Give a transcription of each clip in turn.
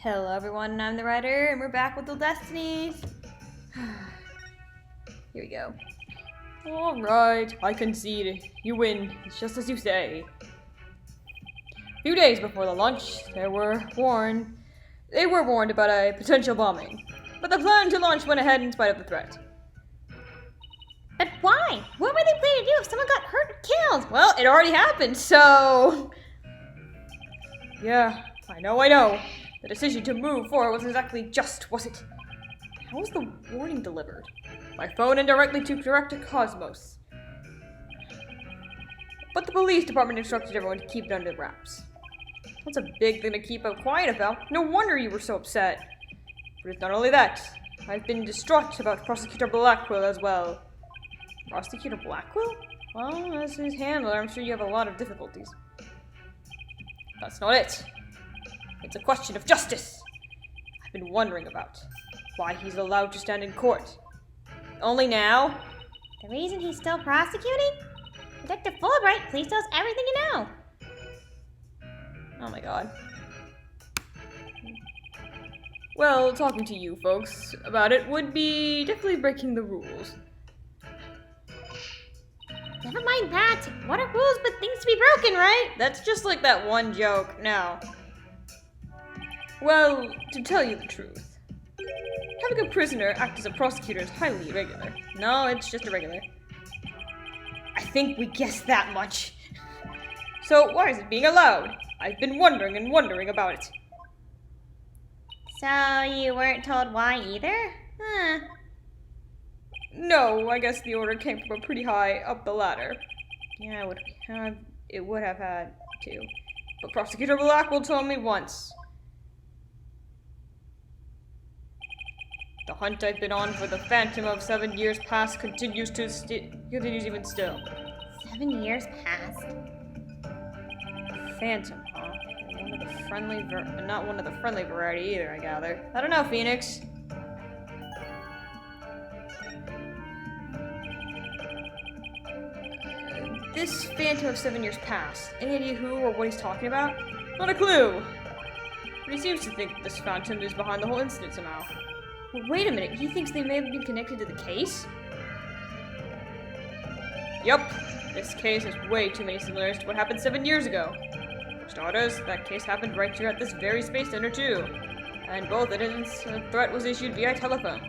Hello everyone, I'm the writer, and we're back with the Destinies. Here we go. Alright, I concede. You win. It's just as you say. A few days before the launch, they were warned about a potential bombing. But the plan to launch went ahead in spite of the threat. But why? What were they planning to do if someone got hurt or killed? Well, it already happened, so... Yeah, I know. The decision to move forward wasn't exactly just, was it? How was the warning delivered? By phone and directly to Director Cosmos. But the police department instructed everyone to keep it under wraps. That's a big thing to keep out quiet about. No wonder you were so upset. But it's not only that. I've been distraught about Prosecutor Blackwell as well. Prosecutor Blackwell? Well, as his handler, I'm sure you have a lot of difficulties. That's not it. It's a question of justice. I've been wondering about why he's allowed to stand in court. Only now? The reason he's still prosecuting? Detective Fulbright, please tell us everything you know. Oh my god. Well, talking to you folks about it would be definitely breaking the rules. Never mind that. What are rules but things to be broken, right? That's just like that one joke. Now. Well, to tell you the truth, having a prisoner act as a prosecutor is highly irregular. No, it's just irregular. I think we guessed that much. So why is it being allowed? I've been wondering about it. So you weren't told why either? Huh. No, I guess the order came from pretty high up the ladder. Yeah, it would have had to. But Prosecutor Blackwell told me once. The hunt I've been on for the phantom of 7 years past continues even still. 7 years past? Phantom, huh? Not one of the friendly variety either, I gather. I don't know, Phoenix. This phantom of 7 years past. Any idea who or what he's talking about? Not a clue. But he seems to think that this phantom is behind the whole incident somehow. Well, wait a minute, he thinks they may have been connected to the case? Yup, this case has way too many similarities to what happened 7 years ago. For starters, that case happened right here at this very space center too. And both incidents, a threat was issued via telephone.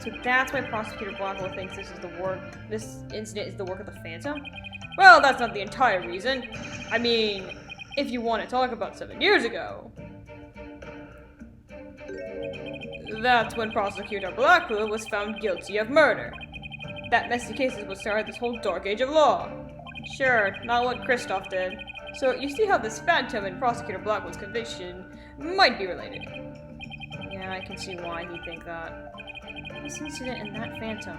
So that's why Prosecutor Blackwell thinks this incident is the work of the Phantom? Well, that's not the entire reason. I mean, if you want to talk about 7 years ago, that's when Prosecutor Blackwell was found guilty of murder. That messy case is what started this whole dark age of law. Sure, not what Kristoff did. So you see how this phantom and Prosecutor Blackwell's conviction might be related. Yeah, I can see why he'd think that. This incident and that phantom,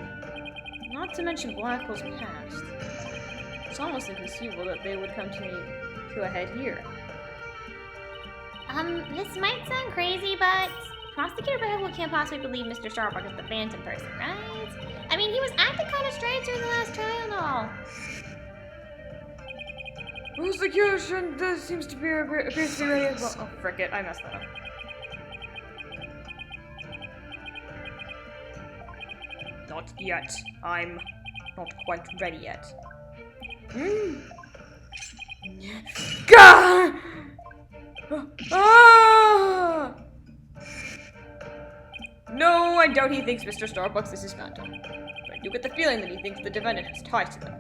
not to mention Blackwell's past. It's almost inconceivable that they would come to a head here. This might sound crazy, but Prosecutor Blackwell can't possibly believe Mr. Starbuck is the Phantom person, right? I mean, he was acting kind of strange during the last trial and all. Prosecution appears to be ready as well. Oh, frick it, I messed that up. Not yet. I'm not quite ready yet. Gah! Ah! No, I doubt he thinks Mr. Starbucks is his phantom. But I do get the feeling that he thinks the defendant has ties to them,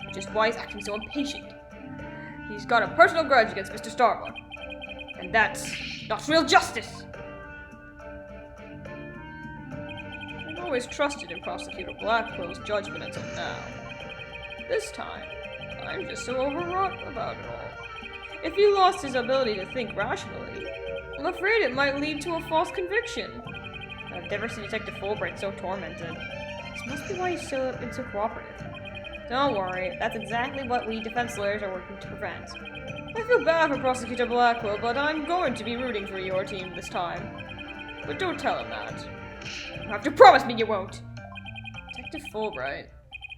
which is why he's acting so impatient. He's got a personal grudge against Mr. Starbuck. And that's not real justice! I've always trusted in Prosecutor Blackwell's judgment until now. This time, I'm just so overwrought about it all. If he lost his ability to think rationally, I'm afraid it might lead to a false conviction. I've never seen Detective Fulbright so tormented. This must be why he's been so cooperative. Don't worry, that's exactly what we defense lawyers are working to prevent. I feel bad for Prosecutor Blackwell, but I'm going to be rooting for your team this time. But don't tell him that. You have to promise me you won't! Detective Fulbright,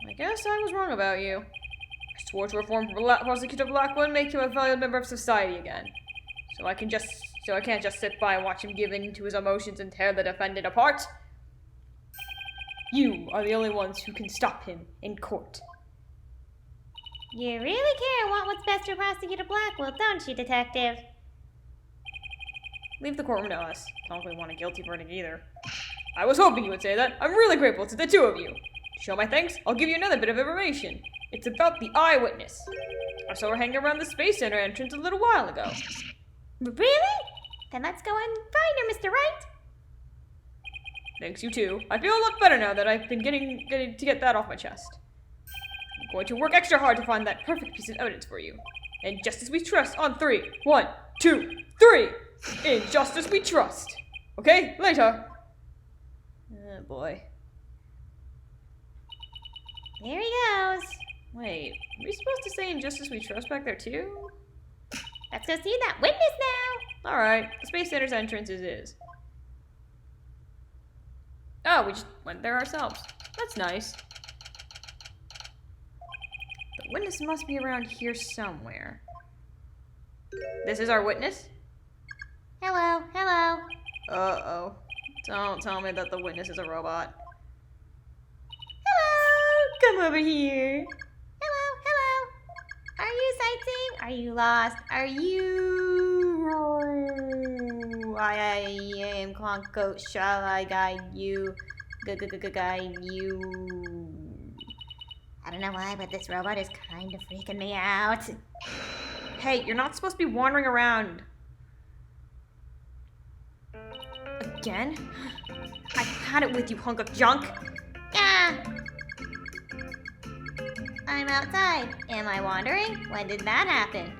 I guess I was wrong about you. I swore to reform Prosecutor Blackwell and make him a valued member of society again. So I can just so I can't just sit by and watch him give in to his emotions and tear the defendant apart. You are the only ones who can stop him in court. You really care and want what's best for Prosecutor Blackwell, don't you, Detective? Leave the courtroom to us. I don't really want a guilty verdict either. I was hoping you would say that. I'm really grateful to the two of you. To show my thanks, I'll give you another bit of information. It's about the eyewitness. I saw her hanging around the Space Center entrance a little while ago. Really? Then let's go and find her, Mr. Wright. Thanks, you too. I feel a lot better now that I've been getting to get that off my chest. I'm going to work extra hard to find that perfect piece of evidence for you. In justice we trust on 3. 1, 2, 3! In justice we trust. Okay, later. Oh boy. There he goes. Wait, are we supposed to say in justice we trust back there too? Let's go see that witness now. Alright, the Space Center's entrance is. Oh, we just went there ourselves. That's nice. The witness must be around here somewhere. This is our witness? Hello, hello. Uh-oh. Don't tell me that the witness is a robot. Hello. Come over here. Hello, hello. Are you sightseeing? Are you lost? Are you... I am Clonko. Shall I guide you? Guide you. I don't know why, but this robot is kind of freaking me out. Hey, you're not supposed to be wandering around. Again? I've had it with you, hunk of junk. Ah! I'm outside. Am I wandering? When did that happen?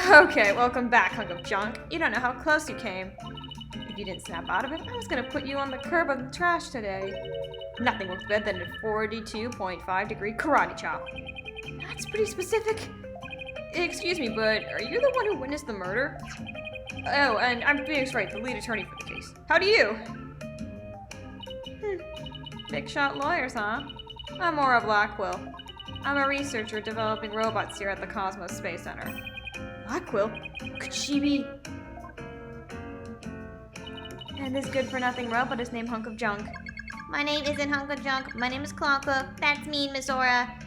Okay, welcome back, hunk of junk. You don't know how close you came. If you didn't snap out of it, I was gonna put you on the curb of the trash today. Nothing works better than a 42.5-degree karate chop. That's pretty specific. Excuse me, but are you the one who witnessed the murder? Oh, and I'm Phoenix Wright, the lead attorney for the case. How do you? Big shot lawyers, huh? I'm Maura Blackwell. I'm a researcher developing robots here at the Cosmos Space Center. Blackwell? Could she be? And this good-for-nothing robot is named Hunk of Junk. My name isn't Hunk of Junk. My name is Clonko. That's mean, Miss Aura.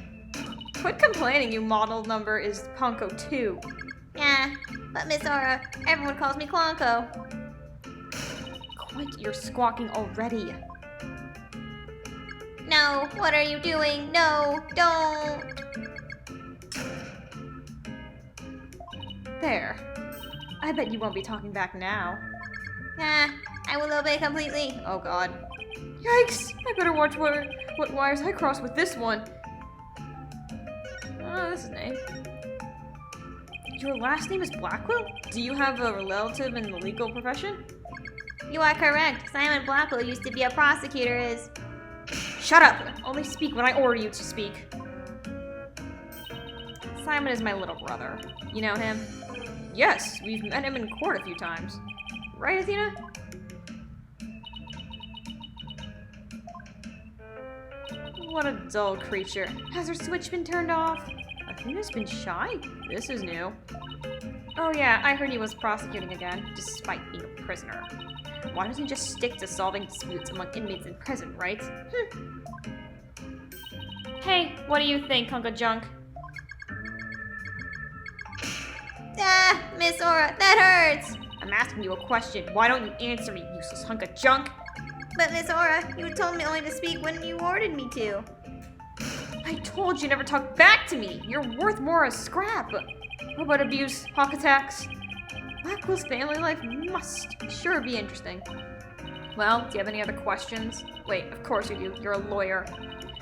Quit complaining, you model number is Ponko 2. Yeah, but Miss Aura, everyone calls me Clonko. Quit your squawking already. No, what are you doing? No, don't. There. I bet you won't be talking back now. Nah, I will obey completely. Oh god. Yikes! I better watch what wires I cross with this one. Oh, this is name. Your last name is Blackwell? Do you have a relative in the legal profession? You are correct. Simon Blackwell used to be a prosecutor. Shut up! Only speak when I order you to speak. Simon is my little brother. You know him? Yes, we've met him in court a few times. Right, Athena? What a dull creature. Has her switch been turned off? Athena's been shy? This is new. Oh yeah, I heard he was prosecuting again, despite being a prisoner. Why doesn't he just stick to solving disputes among inmates in prison, right? Hey, what do you think, hunk of junk? Ah, Miss Aura, that hurts! I'm asking you a question. Why don't you answer me, useless hunk of junk? But Miss Aura, you told me only to speak when you ordered me to. I told you never talk back to me. You're worth more as scrap. Robot abuse, hawk attacks. Blackwell's family life must sure be interesting. Well, do you have any other questions? Wait, of course you do. You're a lawyer.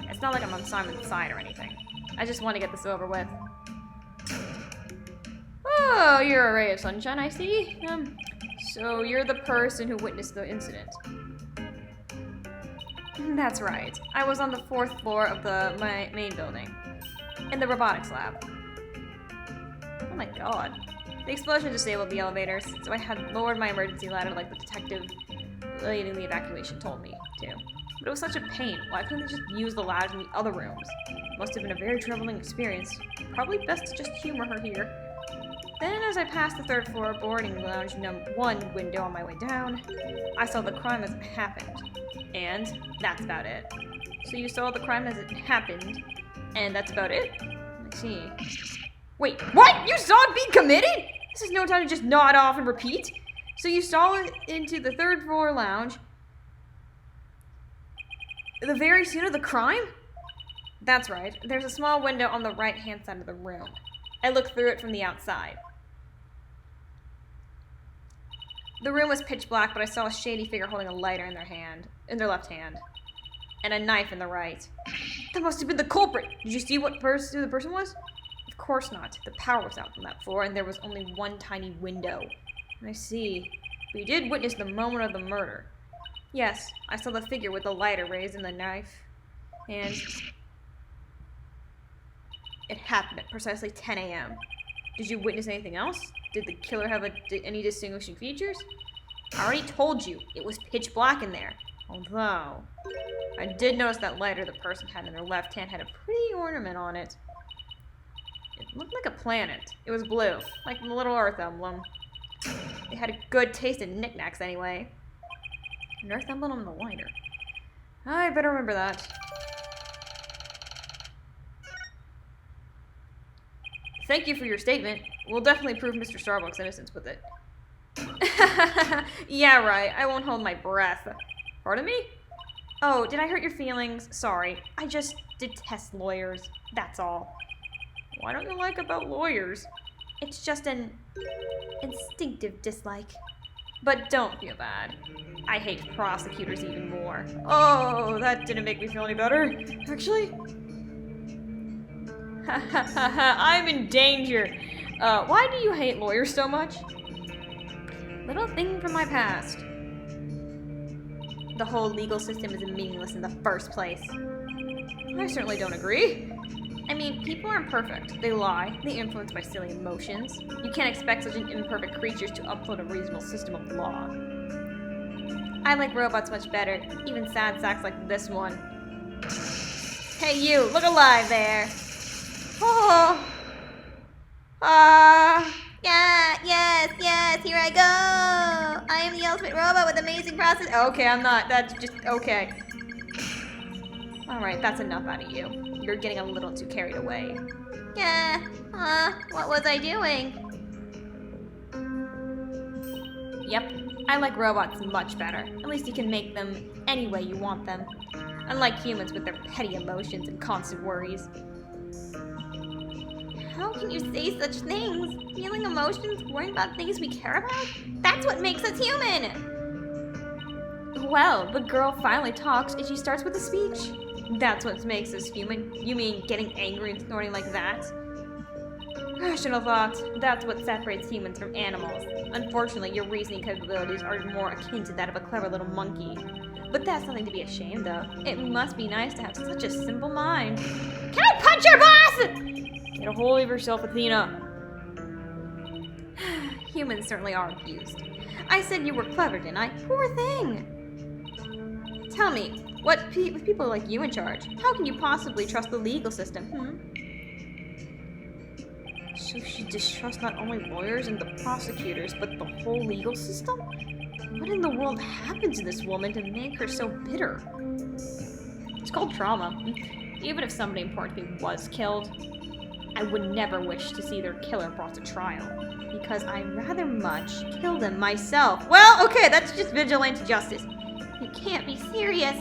It's not like I'm on Simon's side or anything. I just want to get this over with. Oh, you're a ray of sunshine, I see. So you're the person who witnessed the incident. That's right. I was on the 4th floor of the main building, in the robotics lab. Oh my god. The explosion disabled the elevators, so I had lowered my emergency ladder like the detective leading the evacuation told me to. But it was such a pain. Why couldn't they just use the ladders in the other rooms? It must have been a very troubling experience. Probably best to just humor her here. Then, as I passed the third floor boarding lounge #1 window on my way down, I saw the crime as it happened. And that's about it. So you saw the crime as it happened, and that's about it? I see. Wait, what? You saw it being committed? This is no time to just nod off and repeat. So you saw it into the third floor lounge the very scene of the crime? That's right. There's a small window on the right-hand side of the room. I looked through it from the outside. The room was pitch black, but I saw a shady figure holding a lighter in their left hand, and a knife in the right. That must have been the culprit. Did you see who the person was? Of course not. The power was out on that floor, and there was only one tiny window. I see. But you did witness the moment of the murder. Yes, I saw the figure with the lighter raised and the knife, and it happened at precisely 10 a.m. Did you witness anything else? Did the killer have any distinguishing features? I already told you, it was pitch black in there. Although, I did notice that lighter the person had in their left hand had a pretty ornament on it. It looked like a planet. It was blue, like the little Earth emblem. They had a good taste in knickknacks anyway. An Earth emblem on the lighter. I better remember that. Thank you for your statement. We'll definitely prove Mr. Starbuck's innocence with it. Yeah, right. I won't hold my breath. Pardon me? Oh, did I hurt your feelings? Sorry. I just detest lawyers. That's all. Why don't you like about lawyers? It's just an instinctive dislike. But don't feel bad. I hate prosecutors even more. Oh, that didn't make me feel any better. Actually... I'm in danger. Why do you hate lawyers so much? Little thing from my past. The whole legal system is meaningless in the first place. I certainly don't agree. I mean, people aren't perfect. They lie. They influenced by silly emotions. You can't expect such an imperfect creatures to uphold a reasonable system of law. I like robots much better, even sad sacks like this one. Hey you, look alive there! Oh! Yeah, yes, here I go! I am the ultimate robot with amazing process. Okay, I'm not. That's just okay. Alright, that's enough out of you. You're getting a little too carried away. Yeah, what was I doing? Yep, I like robots much better. At least you can make them any way you want them. Unlike humans with their petty emotions and constant worries. How can you say such things? Feeling emotions, worrying about things we care about? That's what makes us human! Well, the girl finally talks and she starts with a speech. That's what makes us human. You mean getting angry and snorting like that? I should have thought. That's what separates humans from animals. Unfortunately, your reasoning capabilities are more akin to that of a clever little monkey. But that's nothing to be ashamed of. It must be nice to have such a simple mind. Can I punch your boss? Get a hold of yourself, Athena. Humans certainly are abused. I said you were clever, didn't I? Poor thing. Tell me, with people like you in charge, how can you possibly trust the legal system, So she distrusts not only lawyers and the prosecutors, but the whole legal system? What in the world happened to this woman to make her so bitter? It's called trauma. Even if somebody important to me was killed, I would never wish to see their killer brought to trial, because I rather much killed them myself. Well, okay, that's just vigilante justice. You can't be serious.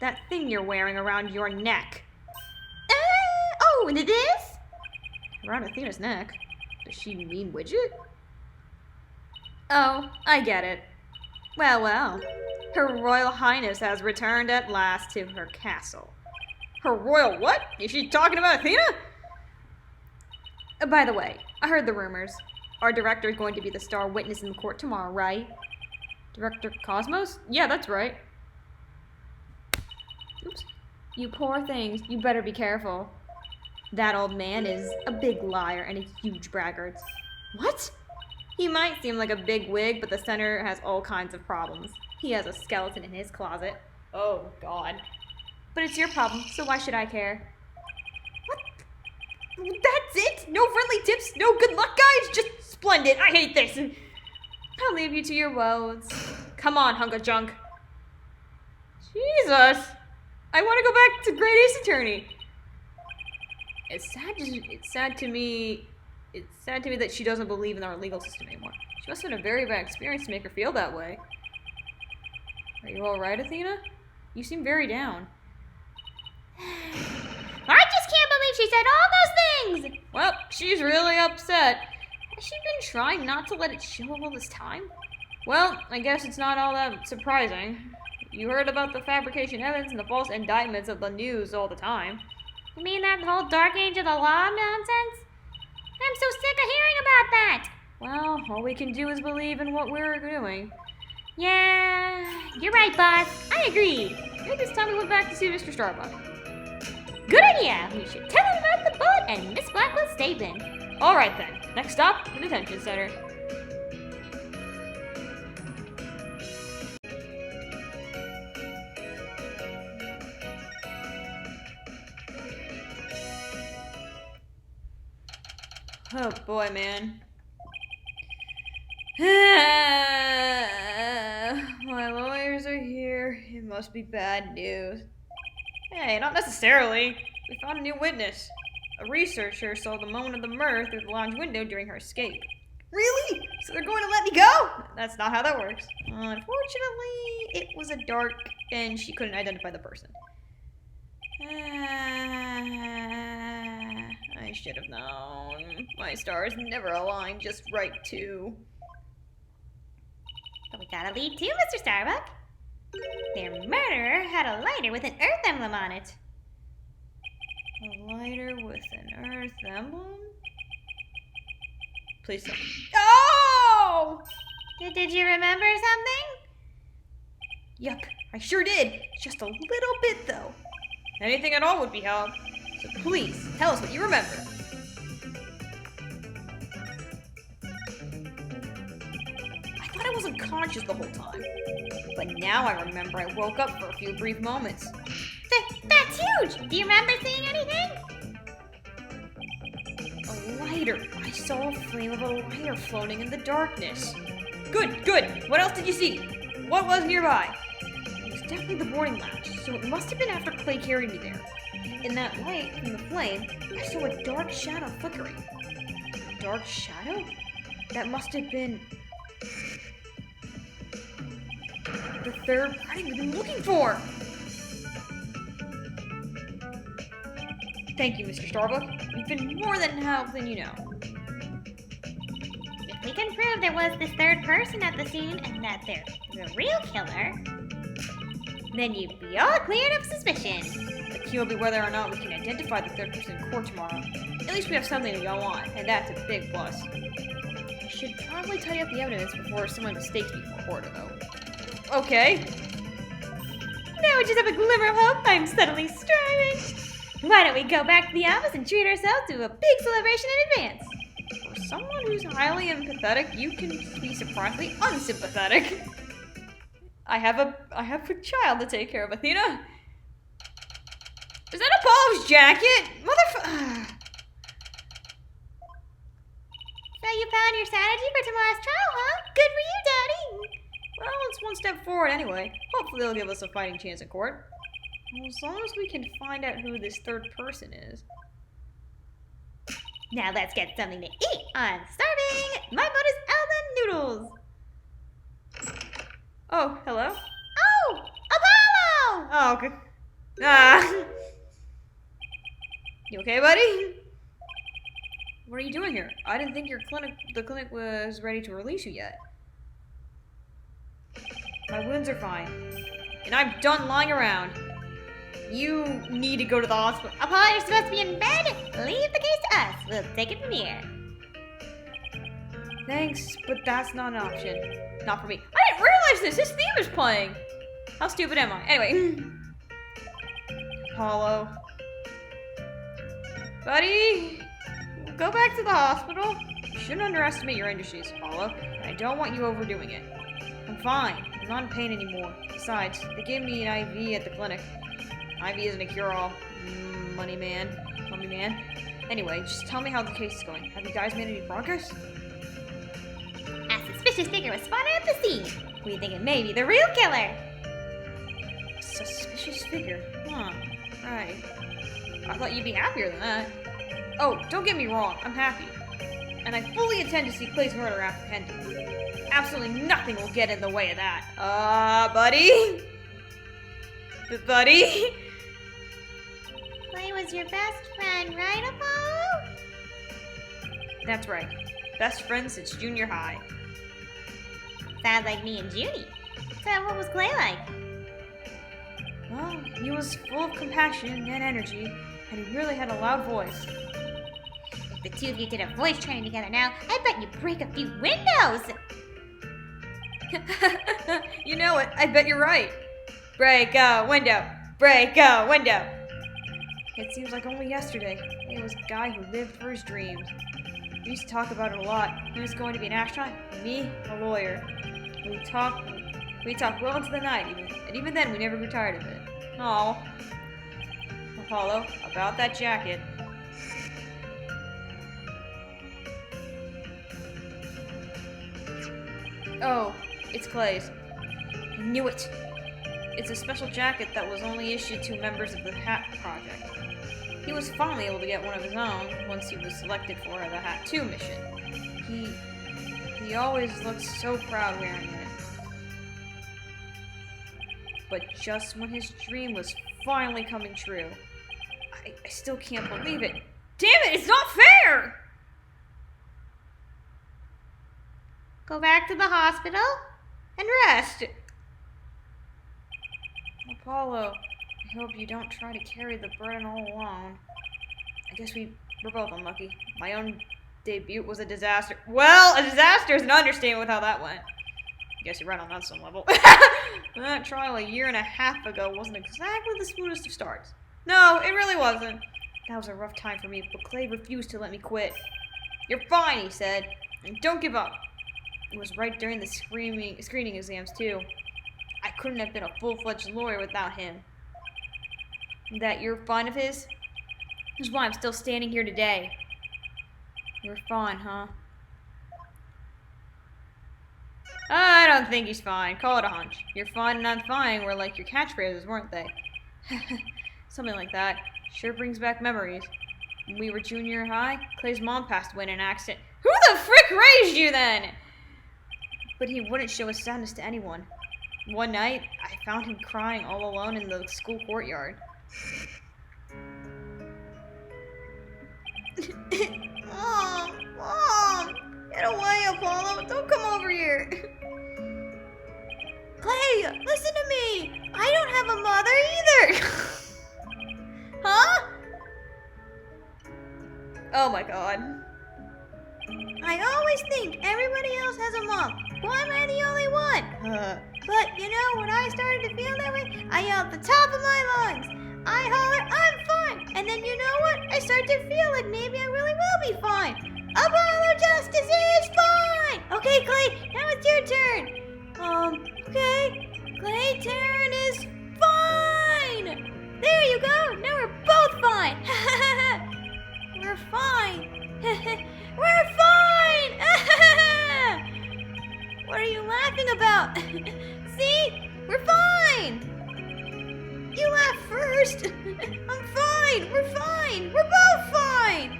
That thing you're wearing around your neck. Oh, and it is? Around Athena's neck? Does she mean widget? Oh, I get it. Well, well. Her Royal Highness has returned at last to her castle. Her royal what? Is she talking about Athena? By the way, I heard the rumors. Our director is going to be the star witness in the court tomorrow, right? Director Cosmos? Yeah, that's right. Oops. You poor things. You better be careful. That old man is a big liar and a huge braggart. What? He might seem like a big wig, but the center has all kinds of problems. He has a skeleton in his closet. Oh, God. But it's your problem, so why should I care? That's it? No friendly tips? No good luck, guys? Just splendid. I hate this. I'll leave you to your woes. Come on, hunk of junk. Jesus. I want to go back to Great Ace Attorney. It's sad to me that she doesn't believe in our legal system anymore. She must have had a very bad experience to make her feel that way. Are you alright, Athena? You seem very down. I just can't believe she said all those things! Well, she's really upset. Has she been trying not to let it show all this time? Well, I guess it's not all that surprising. You heard about the fabrication evidence and the false indictments of the news all the time. You mean that whole Dark Age of the Law nonsense? I'm so sick of hearing about that! Well, all we can do is believe in what we're doing. Yeah, you're right, boss. I agree. Maybe it's time we went back to see Mr. Starbuck. Good idea. We should tell him about the bullet and Miss Blackwell's statement. Alright then. Next stop, the detention center. Oh boy, man. My lawyers are here. It must be bad news. Hey, not necessarily. We found a new witness. A researcher saw the moment of the murder through the lounge window during her escape. Really? So they're going to let me go? That's not how that works. Unfortunately, it was a dark and she couldn't identify the person. I should have known. My stars never align just right, too. But we got a lead too, Mr. Starbuck. Their murderer had a lighter with an Earth emblem on it. A lighter with an Earth emblem? Please don't. Oh! Did you remember something? Yup, I sure did. Just a little bit, though. Anything at all would be help. So please, tell us what you remember. I thought I was unconscious the whole time. But now I remember I woke up for a few brief moments. That's huge! Do you remember seeing anything? A lighter. I saw a flame of a lighter floating in the darkness. Good, good. What else did you see? What was nearby? It was definitely the boarding lounge, so it must have been after Clay carried me there. In that light from the flame, I saw a dark shadow flickering. A dark shadow? That must have been the third party we've been looking for! Thank you, Mr. Starbuck. You've been more than helping you know. If we can prove there was this third person at the scene and that they're the real killer, then you'd be all cleared of suspicion. The key will be whether or not we can identify the third person in court tomorrow. At least we have something to go on, and that's a big plus. I should probably tidy up the evidence before someone mistakes me for a hoarder, though. Okay. Now we just have a glimmer of hope. I'm suddenly striving. Why don't we go back to the office and treat ourselves to a big celebration in advance? For someone who's highly empathetic, you can be surprisingly unsympathetic. I have a child to take care of, Athena. Is that Apollo's jacket? So you found your strategy for tomorrow's trial, huh? Good for you, Daddy. Well, it's one step forward anyway. Hopefully they'll give us a fighting chance in court. Well, as long as we can find out who this third person is. Now let's get something to eat. I'm starving. My butt is Alden noodles. Oh, hello? Oh, Apollo! Oh, okay. Ah. You okay, buddy? What are you doing here? I didn't think the clinic was ready to release you yet. My wounds are fine. And I'm done lying around. You need to go to the hospital. Apollo, you're supposed to be in bed. Leave the case to us. We'll take it from here. Thanks, but that's not an option. Not for me. I didn't realize this! His theme is playing! How stupid am I? Anyway. Apollo. Buddy! Go back to the hospital. You shouldn't underestimate your injuries, Apollo. I don't want you overdoing it. I'm fine. I'm not in pain anymore. Besides, they gave me an IV at the clinic. IV isn't a cure-all. Money man. Anyway, just tell me how the case is going. Have you guys made any progress? A suspicious figure was spotted at the scene. We think it may be the real killer. Suspicious figure? Huh. Right. I thought you'd be happier than that. Oh, don't get me wrong, I'm happy. And I fully intend to see Clay's murder apprehended. Absolutely nothing will get in the way of that. Buddy? Buddy? Clay was your best friend, right, Apollo? That's right. Best friends since junior high. Sounds like me and Judy. So what was Clay like? Well, he was full of compassion and energy, and he really had a loud voice. If the two of you did a voice training together now, I bet you'd break a few windows! You know it, I bet you're right. Break a window! Break a window! It seems like only yesterday, it was a guy who lived for his dreams. We used to talk about it a lot. He was going to be an astronaut, and me, a lawyer. We talked well into the night, and even then we never grew tired of it. Oh, Apollo, about that jacket. Oh, it's Clay's. I knew it. It's a special jacket that was only issued to members of the Hat Project. He was finally able to get one of his own once he was selected for the Hat 2 mission. He always looked so proud wearing it. But just when his dream was finally coming true, I still can't believe it. Damn it, it's not fair! Go back to the hospital and rest. Apollo, I hope you don't try to carry the burden all alone. I guess we're both unlucky. My own debut was a disaster. Well, a disaster is an understatement with how that went. I guess you're right on that some level. That trial a year and a half ago wasn't exactly the smoothest of starts. No, it really wasn't. That was a rough time for me, but Clay refused to let me quit. You're fine, he said, and don't give up. It was right during the screening exams, too. I couldn't have been a full-fledged lawyer without him. That you're fond of his? This is why I'm still standing here today. You're fine, huh? I don't think he's fine. Call it a hunch. You're fine and I'm fine were like your catchphrases, weren't they? Something like that. Sure brings back memories. When we were junior high, Clay's mom passed away in an accident. Who the frick raised you then? But he wouldn't show his sadness to anyone. One night, I found him crying all alone in the school courtyard. Mom! Get away, Apollo! Don't come over here! Clay, listen to me! I don't have a mother either! Huh? Oh my god. I always think everybody else has a mom. Why am I the only one? But, you know, when I started to feel that way, I yelled at the top of my lungs. I holler, I'm fine. And then you know what? I start to feel like maybe I really will be fine. Apollo Justice is fine! Okay, Clay, now it's your turn. Okay. Clay turn is fine! There you go! Now we're both fine! We're fine! We're fine! What are you laughing about? See? We're fine! You laughed first! I'm fine! We're fine! We're both fine!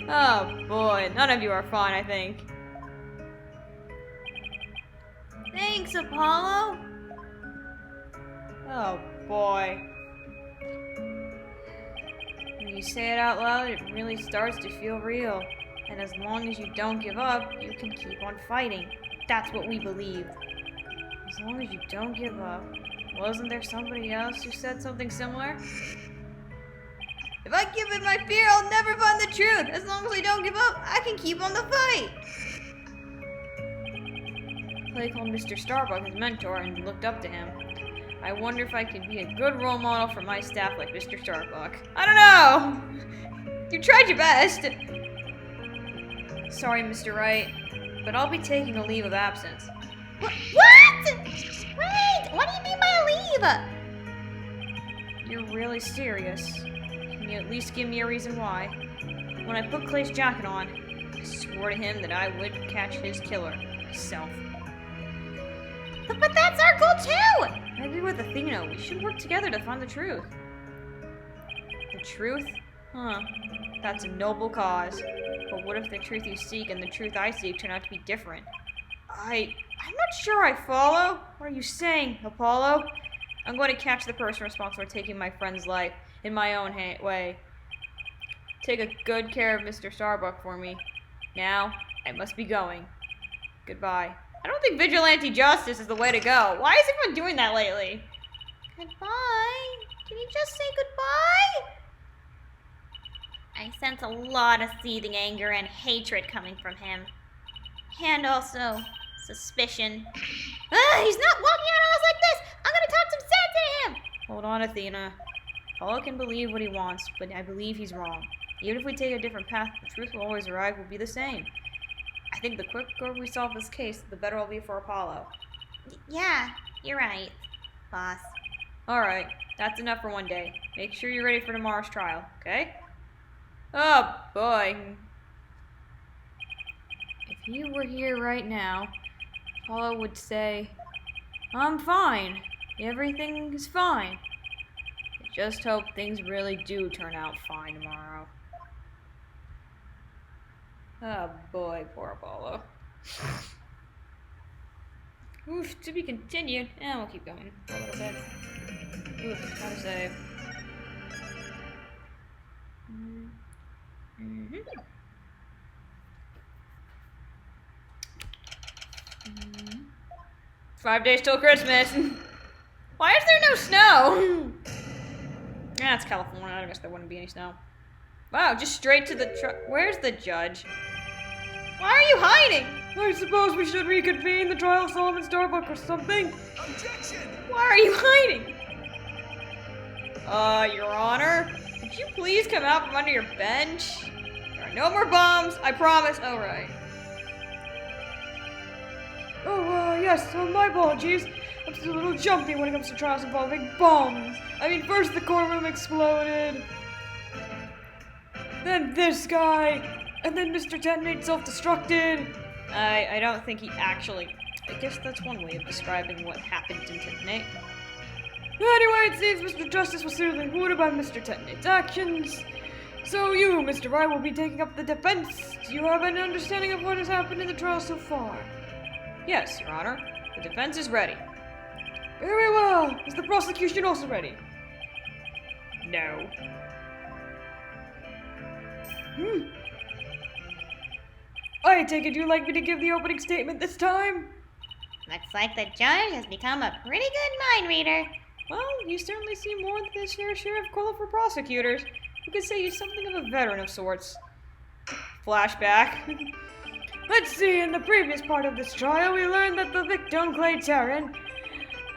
Oh boy, none of you are fine, I think. Thanks, Apollo. Oh boy. When you say it out loud, it really starts to feel real. And as long as you don't give up, you can keep on fighting. That's what we believe. As long as you don't give up. Wasn't there somebody else who said something similar? If I give in my fear, I'll never find the truth. As long as I don't give up, I can keep on the fight. Clay called Mr. Starbuck his mentor and looked up to him. I wonder if I could be a good role model for my staff like Mr. Starbuck. I don't know! You tried your best! Sorry, Mr. Wright, but I'll be taking a leave of absence. What? Wait! What do you mean by a leave? You're really serious. he at least give me a reason why. When I put Clay's jacket on, I swore to him that I would catch his killer myself. But that's our goal too! I agree with Athena. We should work together to find the truth. The truth? Huh. That's a noble cause. But what if the truth you seek and the truth I seek turn out to be different? I'm not sure I follow. What are you saying, Apollo? I'm going to catch the person responsible for taking my friend's life in my own way. Take a good care of Mr. Starbuck for me. Now, I must be going. Goodbye. I don't think vigilante justice is the way to go. Why is everyone doing that lately? Goodbye? Did you just say goodbye? I sense a lot of seething anger and hatred coming from him. And also, suspicion. He's not walking out on us like this! I'm gonna talk some sense into him! Hold on, Athena. Apollo can believe what he wants, but I believe he's wrong. Even if we take a different path, the truth will always arrive, will be the same. I think the quicker we solve this case, the better it'll be for Apollo. Yeah, you're right, boss. Alright, that's enough for one day. Make sure you're ready for tomorrow's trial, okay? Oh, boy. If he were here right now, Apollo would say, I'm fine. Everything is fine. I just hope things really do turn out fine tomorrow. Oh boy, poor Apollo. Oof, to be continued. And we'll keep going a little bit. Oof, how to say. Mm-hmm. 5 days till Christmas. Why is there no snow? That's California. I guess there wouldn't be any snow. Wow, just straight to the where's the judge? Why are you hiding? I suppose we should reconvene the trial of Solomon Starbuck or something. Objection! Why are you hiding? Your Honor, could you please come out from under your bench? There are no more bombs, I promise. Oh, right. Oh, yes, my apologies. I'm just a little jumpy when it comes to trials involving bombs. I mean, first the courtroom exploded. Then this guy. And then Mr. Detonate self-destructed. I don't think he actually... I guess that's one way of describing what happened in Detonate. Anyway, it seems Mr. Justice was seriously wounded by Mr. Detonate's actions. So you, Mr. Wright, will be taking up the defense. Do you have an understanding of what has happened in the trial so far? Yes, Your Honor. The defense is ready. Very well. Is the prosecution also ready? No. I take it you'd like me to give the opening statement this time? Looks like the judge has become a pretty good mind reader. Well, you certainly seem more than the share of qualified prosecutors. You could say you're something of a veteran of sorts. Flashback. Let's see, in the previous part of this trial, we learned that the victim, Clay Tarrant,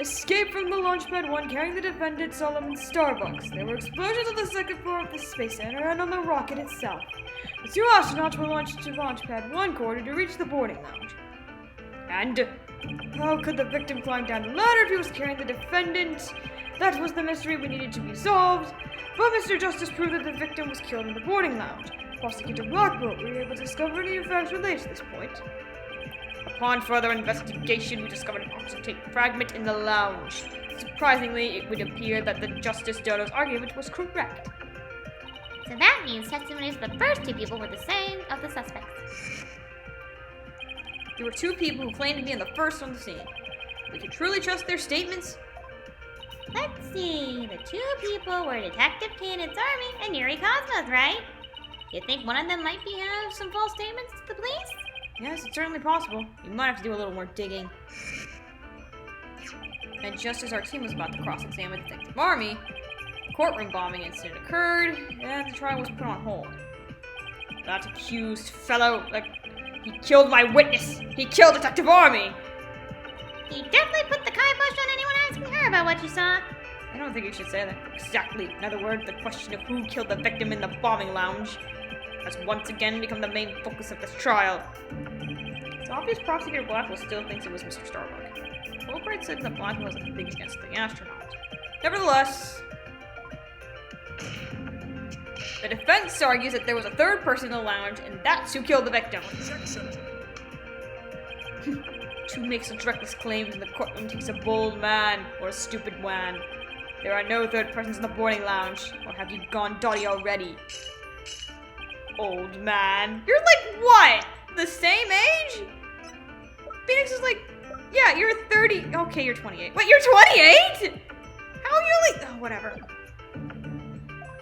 escaped from the launchpad 1 carrying the defendant, Solomon Starbucks. There were explosions on the second floor of the Space Center and on the rocket itself. The 2 astronauts were launched to launchpad 1 corridor to reach the boarding lounge. And how could the victim climb down the ladder if he was carrying the defendant? That was the mystery we needed to be solved. But Mr. Justice proved that the victim was killed in the boarding lounge. Prosecutor Blackbolt, were you able to discover any facts related to this point? Upon further investigation, we discovered an oxygen tape fragment in the lounge. Surprisingly, it would appear that the Justice Dodo's argument was correct. So that means testimonies of the first 2 people were the same of the suspects. There were 2 people who claimed to be in the first on the scene. We can truly trust their statements? Let's see. The 2 people were Detective Cannon's Army and Yuri Cosmos, right? You think one of them might have some false statements to the police? Yes, it's certainly possible. You might have to do a little more digging. And just as our team was about to cross-examine Detective Army, a courtroom bombing incident occurred, and the trial was put on hold. That accused fellow, he killed my witness! He killed Detective Army! He definitely put the kibosh on anyone asking her about what you saw. I don't think you should say that. Exactly. In other words, the question of who killed the victim in the bombing lounge has once again become the main focus of this trial. It's obvious Prosecutor Blackwell still thinks it was Mr. Starbuck. Fulbright said that Blackwell has nothing against the astronaut. Nevertheless, The defense argues that there was a third person in the lounge, and that's who killed the victim. To make such reckless claims in the courtroom takes a bold man or a stupid one. There are no third persons in the boarding lounge, or have you gone dotty already? Old man. You're like what? The same age? Phoenix is like, yeah, you're 30. Okay, you're 28. Wait, you're 28? How are you only? Oh, whatever.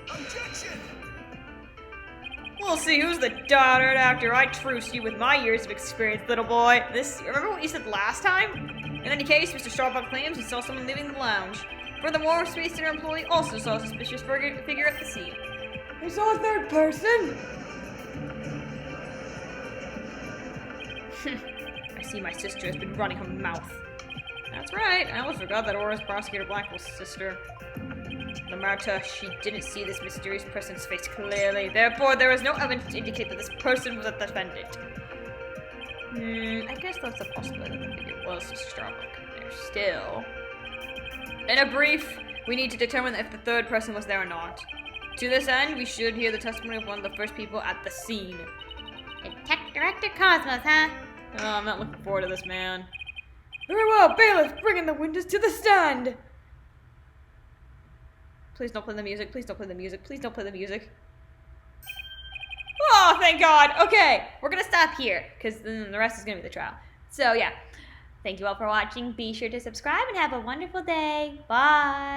Objection! We'll see who's the doddard after I truce you with my years of experience, little boy. Remember what you said last time? In any case, Mr. Starbuck claims he saw someone leaving the lounge. Furthermore, Space Center employee also saw a suspicious figure at the scene. I saw a third person. I see my sister has been running her mouth. That's right, I almost forgot that Aura's Prosecutor Blackwell's sister. No matter, she didn't see this mysterious person's face clearly. Therefore, there is no evidence to indicate that this person was a defendant. I guess that's a possibility that the figure was Starbuck. There's still. In a brief, we need to determine if the third person was there or not. To this end, we should hear the testimony of one of the first people at the scene. Detective Director Cosmos, huh? Oh, I'm not looking forward to this, man. Very well, bailiff, bring in the witness to the stand! Please don't play the music, please don't play the music, please don't play the music. Oh, thank God! Okay, we're gonna stop here, because then the rest is gonna be the trial. So, yeah. Thank you all for watching. Be sure to subscribe and have a wonderful day. Bye!